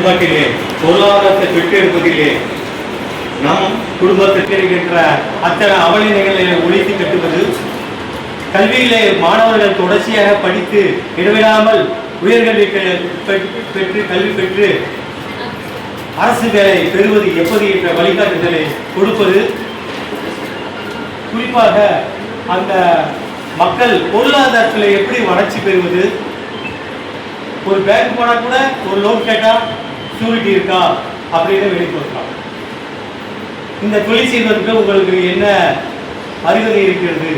மேம்பாட்டிலே பொருளாதாரத்தை பெற்றெடுப்பதிலே நம் குடும்பத்திற்கு இருக்கின்ற அத்தனை அவநிலைகளை ஒழித்து கட்டுவது, கல்வியிலே மாணவர்கள் தொடர்ச்சியாக படித்து இடைவிடாமல் உயர்கல்வி பெற்று கல்வி பெற்று அரசு வேலை பெறுவது எப்படி என்ற வழிகாட்டுதலை கொடுப்பது, குறிப்பாக அந்த மக்கள் பொருளாதாரத்தில் எப்படி வளர்ச்சி பெறுவது, ஒரு பேங்க் போனால் கூட ஒரு லோன் கேட்டால் ஷூரிட்டி இருக்கா அப்படின்னு வெளிப்படுத்தலாம். இந்த தொழில் செய்வதற்கு உங்களுக்கு என்ன அருகதை இருக்கிறது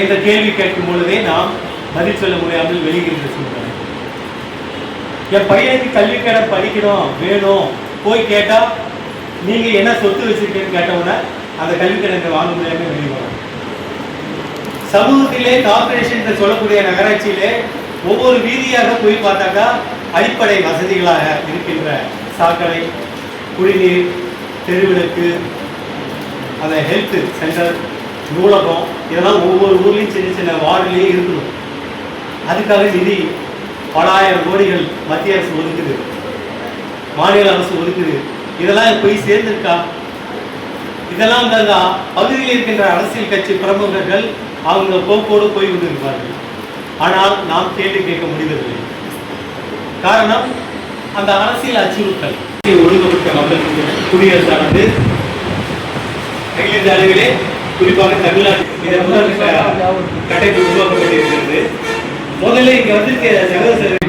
என்ற கேள்வி கேட்கும் பொழுதே நாம் பதில் சொல்ல முடியாமல் வெளியிடுகின்ற சூழ்நிலை. என் பையனுக்கு கல்வி கடன் படிக்கணும் வேணும் போய் கேட்டால் நீங்கள் என்ன சொத்து வச்சிருக்கீங்கன்னு கேட்டவுடனே அந்த கல்வி கடனை வாங்க முடியாமல் வெளியே வரும். சமூகத்திலே கார்பரேஷன் சொல்லக்கூடிய நகராட்சியிலே ஒவ்வொரு வீதியாக போய் பார்த்தாக்கா அடிப்படை வசதிகளாக இருக்கின்ற சாக்கடை, குடிநீர், தெருவிளக்கு, அந்த ஹெல்த் சென்டர், நூலகம், இதெல்லாம் ஒவ்வொரு ஊர்லேயும் சின்ன சின்ன வார்டுலேயே இருக்கணும். அதுக்காக நிதி பல ஆயிரம் கோடிகள் மத்திய அரசு ஒதுக்குது, மாநில அரசு ஒதுக்குது. இதெல்லாம் போய் சேர்ந்திருக்கா? இதெல்லாம் பகுதியில் இருக்கின்ற அரசியல் கட்சி பிரமுகர்கள் அவங்க போக்கோடு போய் கொண்டிருப்பார்கள். ஆனால் நாம் கேள்வி கேட்க முடிவதில்லை. காரணம், அந்த அரசியல் அச்சுறுத்தல். ஒழுங்கப்பட்ட மக்கள் குடியரசானது அகில இந்திய அளவிலே குறிப்பாக தமிழ்நாட்டில் கட்டமைப்பு உருவாக்கப்பட்டிருக்கிறது. முதல்ல இங்க வந்து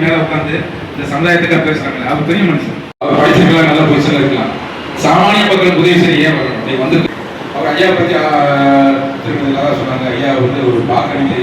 மேல உட்காந்து இந்த சமுதாயத்துக்காக பேசுறாங்களே, அவர் பெரிய மனுஷன், அவர் படிச்சிருக்கலாம், நல்ல பொசிஷன்ல இருக்கலாம். சாமானிய மக்களுக்கு உதவி செய்ய ஏன் வரணும்? நீ வந்து அவர் ஐயா பத்தி திருமணம் சொன்னாங்க. ஐயா வந்து ஒரு பாக்கணியை